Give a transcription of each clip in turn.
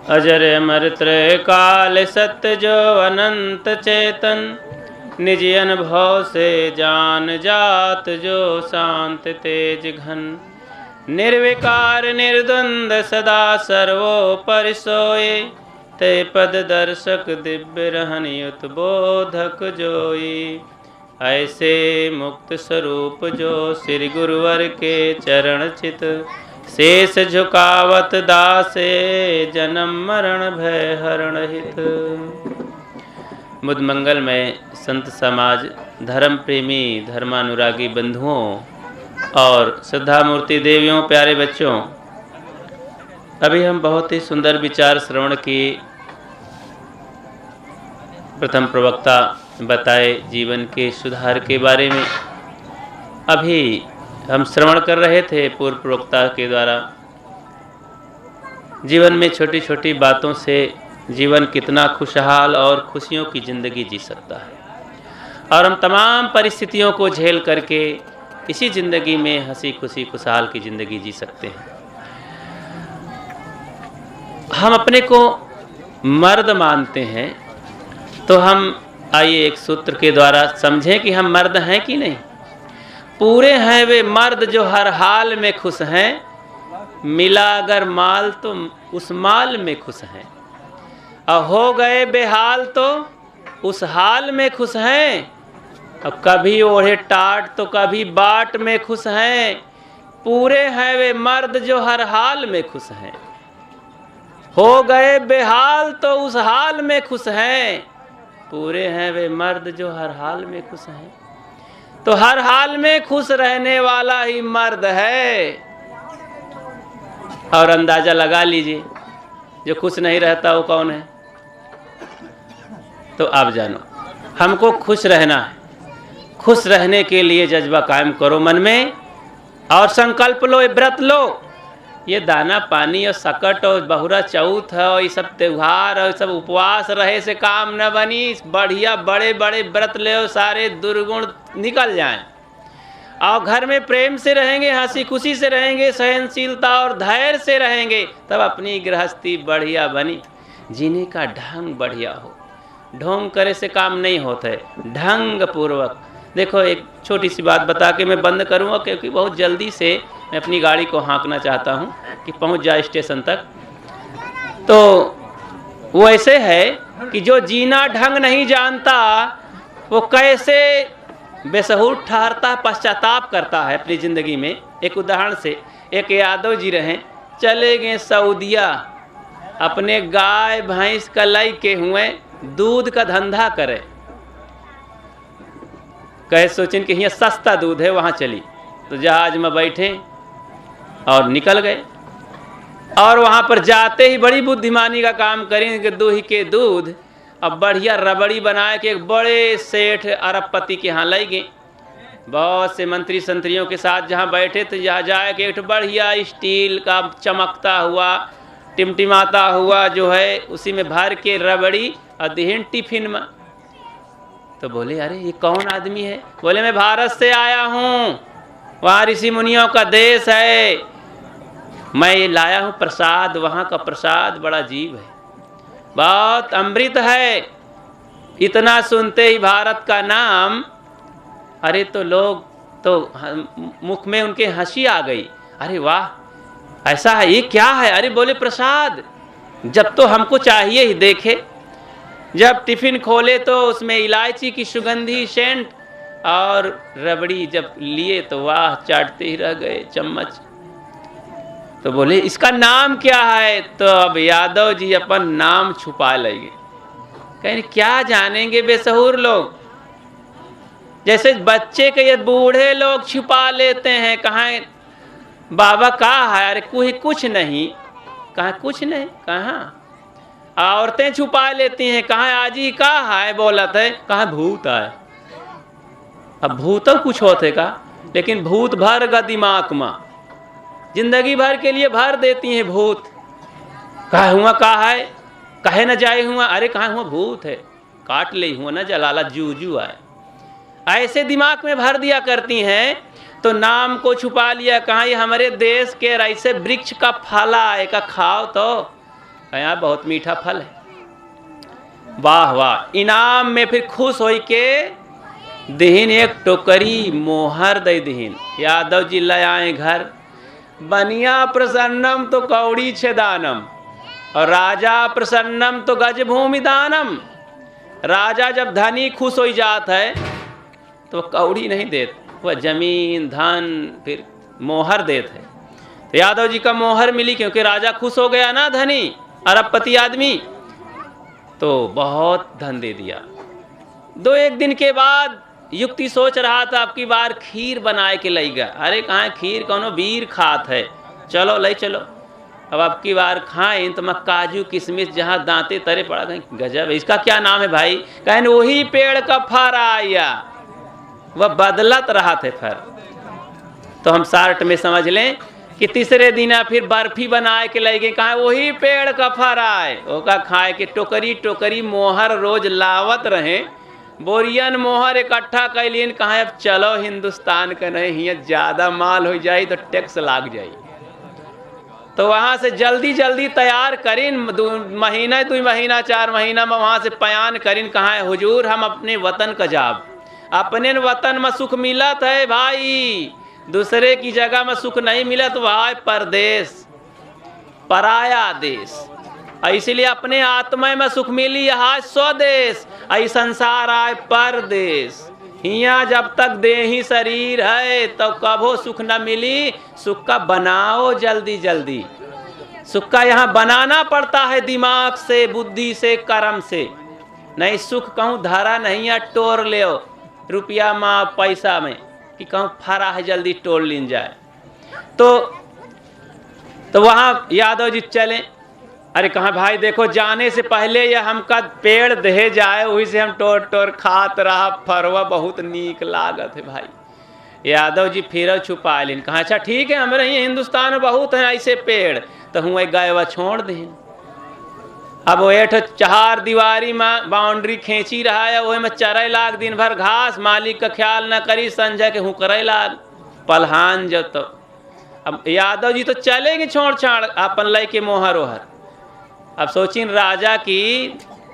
अजर अमर त्रय काल सत्य जो अनंत चेतन, निज अनुभव से जान जात जो शांत तेज घन। निर्विकार निर्द्वंद सदा सर्वोपरि सोए, ते पद दर्शक दिव्य रहनियुत बोधक जोई। ऐसे मुक्त स्वरूप जो श्री गुरुवर के चरण चित, शेष झुकावत दासे जन्म मरण भय हरण हित। मुद मंगल में संत समाज, धर्म प्रेमी धर्मानुरागी बंधुओं और श्रद्धा मूर्ति देवियों, प्यारे बच्चों, अभी हम बहुत ही सुंदर विचार श्रवण किए। प्रथम प्रवक्ता बताए जीवन के सुधार के बारे में। अभी हम श्रवण कर रहे थे पूर्व प्रवक्ता के द्वारा जीवन में छोटी छोटी बातों से जीवन कितना खुशहाल और खुशियों की ज़िंदगी जी सकता है, और हम तमाम परिस्थितियों को झेल करके इसी ज़िंदगी में हंसी खुशी खुशहाल की ज़िंदगी जी सकते हैं। हम अपने को मर्द मानते हैं, तो हम आइए एक सूत्र के द्वारा समझें कि हम मर्द हैं कि नहीं। पूरे हैं वे मर्द जो हर हाल में खुश हैं, मिला अगर माल तो उस माल में खुश हैं, और हो गए बेहाल तो उस हाल में खुश हैं। अब कभी ओढ़े टाट तो कभी बाट में खुश हैं, पूरे हैं वे मर्द जो हर हाल में खुश हैं। हो गए बेहाल तो उस हाल में खुश हैं, पूरे हैं वे मर्द जो हर हाल में खुश हैं। तो हर हाल में खुश रहने वाला ही मर्द है। और अंदाजा लगा लीजिए जो खुश नहीं रहता वो कौन है। तो आप जानो, हमको खुश रहना है। खुश रहने के लिए जज्बा कायम करो मन में, और संकल्प लो, व्रत लो। ये दाना पानी और सकट और बहुरा चौथ और ये सब त्योहार और सब उपवास रहे से काम न बनी। बढ़िया बड़े बड़े व्रत ले, सारे दुर्गुण निकल जाएं, और घर में प्रेम से रहेंगे, हंसी खुशी से रहेंगे, सहनशीलता और धैर्य से रहेंगे, तब अपनी गृहस्थी बढ़िया बनी। जीने का ढंग बढ़िया हो। ढोंग करे से काम नहीं होता है, ढंग पूर्वक। देखो, एक छोटी सी बात बता के मैं बंद करूँगा, क्योंकि बहुत जल्दी से मैं अपनी गाड़ी को हाँकना चाहता हूँ कि पहुँच जाए स्टेशन तक। तो वो ऐसे है कि जो जीना ढंग नहीं जानता वो कैसे बेसहूर ठहरता, पश्चाताप करता है अपनी ज़िंदगी में। एक उदाहरण से, एक यादव जी रहें, चले गए सऊदिया, अपने गाय भैंस का लई के हुए दूध का धंधा करे। कहे सोचें कि यहाँ सस्ता दूध है, वहाँ चली। तो जहाज में बैठे और निकल गए, और वहाँ पर जाते ही बड़ी बुद्धिमानी का काम करेंगे। दूही के दूध अब बढ़िया रबड़ी बनाए के एक बड़े सेठ अरबपति के यहाँ लाई गए। बहुत से मंत्री संतरियों के साथ जहाँ बैठे थे, जहाँ जाए के एक बढ़िया स्टील का चमकता हुआ, टिमटिमाता हुआ जो है, उसी में भर के रबड़ी और दिहन टिफिन में। तो बोले, अरे ये कौन आदमी है? बोले, मैं भारत से आया हूँ, वहाँ ऋषि मुनियों का देश है, मैं ये लाया हूँ प्रसाद। वहाँ का प्रसाद बड़ा अजीब है, बहुत अमृत है। इतना सुनते ही भारत का नाम, अरे तो लोग तो मुख में उनके हंसी आ गई। अरे वाह, ऐसा है, ये क्या है? अरे बोले, प्रसाद। जब तो हमको चाहिए ही। देखे, जब टिफिन खोले तो उसमें इलायची की सुगंधी सेंट, और रबड़ी जब लिए तो वाह, चाटते ही रह गए चम्मच। तो बोले, इसका नाम क्या है? तो अब यादव जी अपन नाम छुपा लेंगे। कहें क्या जानेंगे बेसहूर लोग, जैसे बच्चे के ये बूढ़े लोग छुपा लेते हैं। कहाँ बाबा कहाँ है? अरे कुछ नहीं। कहाँ कुछ नहीं? कहाँ? औरतें छुपा लेती हैं। कहाँ आजी कहाँ है? बोलत है कहाँ भूत है। अब भूतों कुछ होते का, लेकिन भूत भर गा दिमाग में, जिंदगी भर के लिए भर देती हैं भूत। कहा हुआ कहा है, कहे न जाए हुआ, अरे कहाँ हुआ भूत है, काट ले हुआ न जलाला जूजू आए, ऐसे दिमाग में भर दिया करती हैं। तो नाम को छुपा लिया। कहाँ ये हमारे देश के ऐसे वृक्ष का फला है का खाओ, तो यहाँ बहुत मीठा फल है। वाह वाह। इनाम में फिर खुश हो के दिहिन एक टोकरी मोहर दे दिहिन। यादव जी ले आए घर। बनिया प्रसन्नम तो कौड़ी छेदानम और राजा प्रसन्नम तो गज भूमि दानम। राजा जब धनी खुश हो जात है तो कौड़ी नहीं देते, वह जमीन धन फिर मोहर देते है। तो यादव जी का मोहर मिली क्योंकि राजा खुश हो गया ना, धनी अरबपति आदमी, तो बहुत धन दे दिया। दो एक दिन के बाद युक्ति सोच रहा था अब की बार खीर बनाए के लईगा। अरे कहाँ खीर, कोनो वीर खात है, चलो ले चलो। अब की बार खाएं तो मैं काजू किशमिश जहाँ दांते तरे पड़ा गए। गजब, इसका क्या नाम है भाई? कहें वही पेड़ का फर आया, वह बदलत रहा थे फर। तो हम शार्ट में समझ लें कि तीसरे दिन फिर बर्फी बनाए के लगे। कहा वही पेड़ का फर आए, ओका खाए के टोकरी टोकरी मोहर रोज लावत रहे। बोरियन मोहर इकट्ठा कैलिन। कहा अब चलो हिंदुस्तान का नहीं, यहाँ ज़्यादा माल हो जाए तो टैक्स लाग जाए। तो वहाँ से जल्दी जल्दी तैयार करिन, 2 महीना 2 महीना 4 महीना में वहाँ से पयान करिन। कहा है हुजूर हम अपने वतन का जाब, अपने वतन में सुख मिलत है भाई, दूसरे की जगह में सुख नहीं मिलत, वह परदेश पराया देश। इसलिए अपने आत्मा में सुख मिली यहाँ स्वदेश, आई संसार आए परदेश। हिया जब तक देही शरीर है तो कभो सुख न मिली। सुख का बनाओ जल्दी जल्दी, सुख का यहाँ बनाना पड़ता है दिमाग से, बुद्धि से, कर्म से। नहीं सुख कहूँ धरा नहीं है, टोर ले रुपया माँ पैसा में कि कहूँ फरा है जल्दी टोल लीन जाए। तो वहाँ यादव जी चले। अरे कहाँ भाई देखो जाने से पहले ये हमका पेड़ दे जाए, वही से हम टोर टोर खात रहा, फरवा बहुत नीक लागत है भाई। यादव जी फिर छुपा लेन। कहा अच्छा ठीक है, हमारे यहाँ हिंदुस्तान में बहुत हैं ऐसे पेड़, तो हुए गए वह छोड़ दें। अब वो 4 दीवारी में बाउंड्री खींची रहा है, वही में चरे लाग दिन भर घास, मालिक का ख्याल न करी, संजय के हुकरे लाग पलहान जो। तो अब यादव जी तो चलेंगे छोड़ छाड़ अपन लय के मोहर ओहर। अब सोचिन राजा की,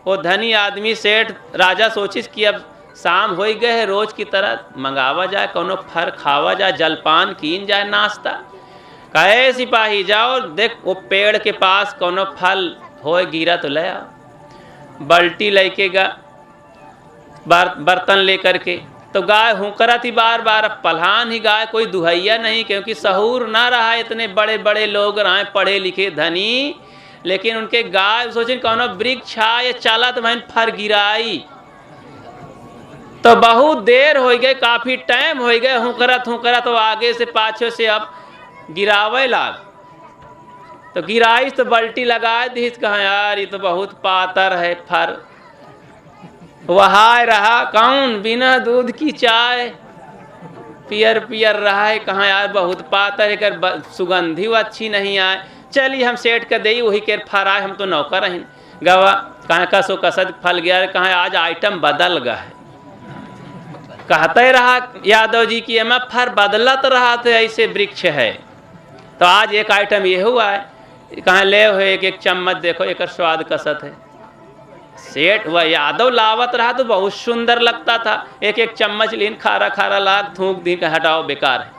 वो धनी आदमी सेठ राजा सोचिस कि अब शाम हो गए है, रोज की तरह मंगावा जाए, कोनो फर खावा जाए, जलपान कीन जाए, नाश्ता। कहे सिपाही जाओ देख वो पेड़ के पास कोनो फल होए गिरा तो ले आओ। बाल्टी लेके गा, बर्तन लेकर के, तो गाय हुकरा थी बार बार। अब पलहान ही गाय, कोई दुहैया नहीं, क्योंकि सहूर ना रहा। इतने बड़े बड़े लोग रहे, पढ़े लिखे धनी, लेकिन उनके गाय सोचिन कौनो वृक्ष या चला तो मैं फर गिराई। तो बहुत देर हो गए, काफी टाइम हो गए, हुकरत हुकरत तो आगे से पाछे से अब गिरावे लाग। तो गिराई तो बल्टी लगा दी। कहा यार ये तो बहुत पातर है फर, वहां रहा कौन बिना दूध की चाय, पियर पियर रहा है। कहा यार बहुत पातर है, कर सुगंधी अच्छी नहीं आए। चलिए हम सेठ का दे वही के फर आए, हम तो नौकर हैं गवा। कहाँ का सो कसद फल गया, कहाँ आज आइटम बदल गया है। कहते रहा यादव जी की मैं फर बदलत रहा थे, ऐसे वृक्ष है। तो आज एक आइटम ये हुआ है, कहाँ ले हो एक एक चम्मच, देखो एक स्वाद कसत है। सेठ वह यादव लावत रहा तो बहुत सुंदर लगता था, एक एक चम्मच लीन खारा खारा लाग, थूक दी हटाओ बेकार है।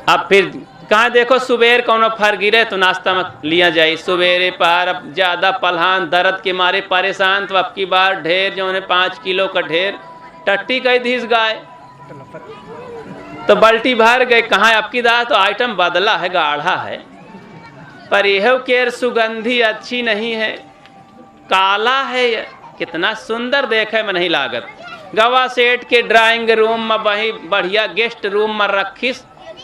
अब फिर कहाँ देखो सुबेर कौनो फर गिरे तो नाश्ता में लिया जाए। सुबेरे पार अब ज़्यादा पलहान दर्द के मारे परेशान, तो अब की बार ढेर जो है 5 किलो का ढेर टट्टी कई धीस गाय, तो बल्टी भर गए। कहाँ अब की दाल तो आइटम बदला है, गाढ़ा है, पर यह केर सुगंधी अच्छी नहीं है, काला है। कितना सुंदर देखे में नहीं लागत। गवा सेठ के ड्राइंग रूम में वही बढ़िया गेस्ट रूम में रखिस,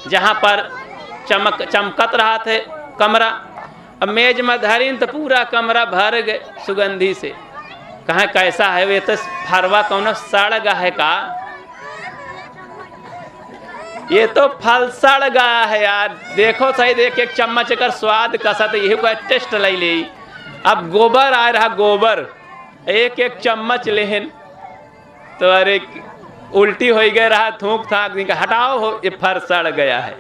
जहाँ पर चमकत रहा थे कमरा। अब मेज में धरिन तो पूरा कमरा भर गए सुगंधी से। कहाँ कैसा है वे, तो फरवा कौनो सड़ गया है का, ये तो फल सड़ गया है यार। देखो सही, देख एक चम्मच कर स्वाद कसत, यही को टेस्ट ले ली। अब गोबर आ रहा, गोबर एक एक चम्मच लेहन तो अरे उल्टी हो गए रहा, थूक थाक हटाओ हो, ये फर सड़ गया है।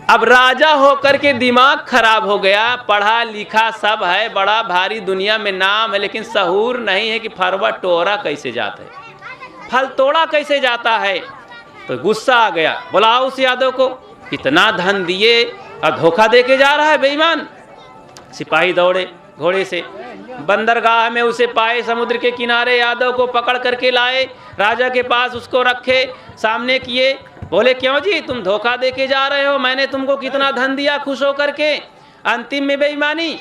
अब राजा होकर के दिमाग खराब हो गया, पढ़ा लिखा सब है, बड़ा भारी दुनिया में नाम है, लेकिन सहूर नहीं है कि फरवा टोरा कैसे जाता है, फल तोड़ा कैसे जाता है। तो गुस्सा आ गया, बुलाओ उस यादव को, इतना धन दिए और धोखा दे के जा रहा है बेईमान। सिपाही दौड़े घोड़े से, बंदरगाह में उसे पाए, समुद्र के किनारे यादव को पकड़ करके लाए, राजा के पास उसको रखे, सामने किए, बोले क्यों जी तुम धोखा दे के जा रहे हो, मैंने तुमको कितना धन दिया खुश होकर के, अंतिम में बेईमानी।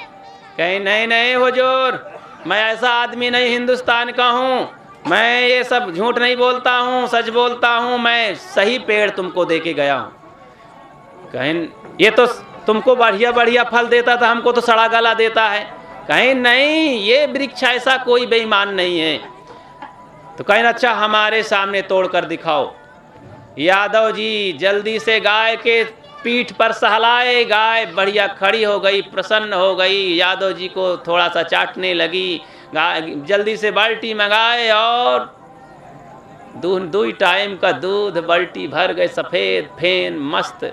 कहीं नहीं नहीं हुजूर, मैं ऐसा आदमी नहीं हिंदुस्तान का हूँ, मैं ये सब झूठ नहीं बोलता हूँ, सच बोलता हूँ, मैं सही पेड़ तुमको दे के गया हूँ। कहीं ये तो तुमको बढ़िया बढ़िया फल देता था, हमको तो सड़ा गला देता है। कहीं नहीं, ये वृक्ष ऐसा कोई बेईमान नहीं है। तो कहीं अच्छा हमारे सामने तोड़ कर दिखाओ। यादव जी जल्दी से गाय के पीठ पर सहलाए, गाय बढ़िया खड़ी हो गई, प्रसन्न हो गई, यादव जी को थोड़ा सा चाटने लगी, गाय जल्दी से बाल्टी मंगाए और दो टाइम का दूध बाल्टी भर गए, सफ़ेद फेन मस्त।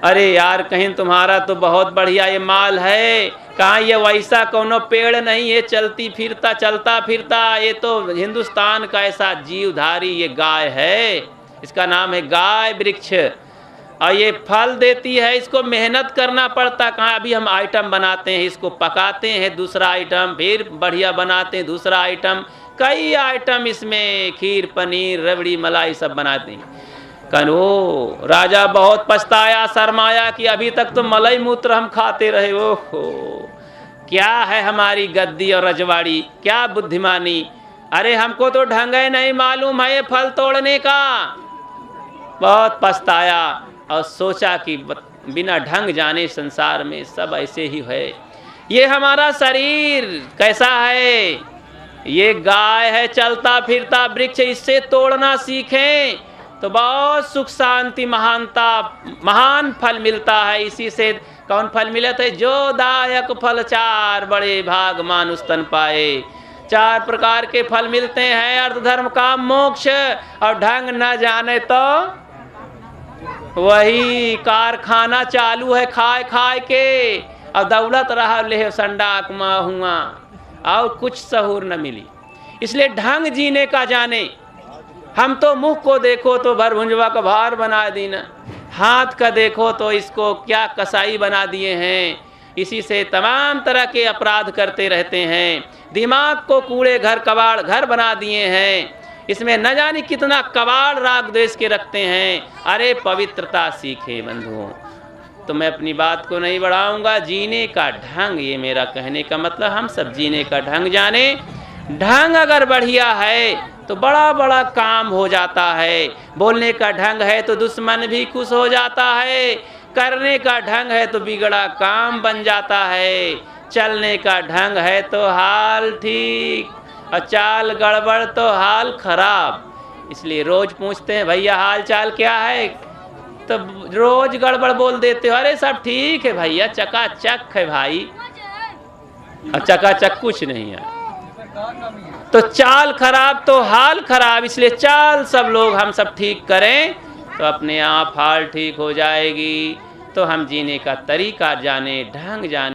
अरे यार कहीं तुम्हारा तो बहुत बढ़िया ये माल है, कहाँ ये वैसा कोनो पेड़ नहीं है चलती फिरता चलता फिरता, ये तो हिंदुस्तान का ऐसा जीवधारी ये गाय है, इसका नाम है गाय वृक्ष, और ये फल देती है, इसको मेहनत करना पड़ता। कहाँ अभी हम आइटम बनाते हैं, इसको पकाते हैं, दूसरा आइटम फिर बढ़िया बनाते हैं, दूसरा आइटम, कई आइटम इसमें, खीर पनीर रबड़ी मलाई सब बनाते हैं। कहो राजा बहुत पछताया, शर्माया कि अभी तक तो मलाई मूत्र हम खाते रहे। ओहो क्या है हमारी गद्दी और रजवाड़ी, क्या बुद्धिमानी, अरे हमको तो ढंग नहीं मालूम है ये फल तोड़ने का। बहुत पछताया और सोचा कि बिना ढंग जाने संसार में सब ऐसे ही है। ये हमारा शरीर कैसा है, ये गाय है चलता फिरता वृक्ष, इससे तोड़ना सीखें तो बहुत सुख शांति महानता महान फल मिलता है। इसी से कौन फल मिलता है, जो दायक फल चार बड़े भाग मानुष तन पाए। चार प्रकार के फल मिलते हैं, अर्थ धर्म काम मोक्ष, और ढंग न जाने तो वही कारखाना चालू है खाए खाए के, और दौलत रहा ले संडाक माँ हुआ, और कुछ सहूर न मिली। इसलिए ढंग जीने का जाने। हम तो मुख को देखो तो भरभुंजवा का भार बना दी ना, हाथ का देखो तो इसको क्या कसाई बना दिए हैं, इसी से तमाम तरह के अपराध करते रहते हैं। दिमाग को कूड़े घर कबाड़ घर बना दिए हैं, इसमें न जाने कितना कबाड़ राग द्वेष के रखते हैं। अरे पवित्रता सीखे बंधुओं। तो मैं अपनी बात को नहीं बढ़ाऊंगा, जीने का ढंग, ये मेरा कहने का मतलब, हम सब जीने का ढंग जाने। ढंग अगर बढ़िया है तो बड़ा बड़ा काम हो जाता है। बोलने का ढंग है तो दुश्मन भी खुश हो जाता है, करने का ढंग है तो बिगड़ा काम बन जाता है, चलने का ढंग है तो हाल ठीक, और चाल गड़बड़ तो हाल खराब। इसलिए रोज पूछते हैं भैया हाल चाल क्या है, तो रोज गड़बड़ बोल देते हो, अरे सब ठीक है भैया चकाचक है भाई, और चकाचक कुछ नहीं है। तो चाल खराब तो हाल खराब, इसलिए चाल सब लोग हम सब ठीक करें तो अपने आप हाल ठीक हो जाएगी। तो हम जीने का तरीका जाने, ढंग जाने।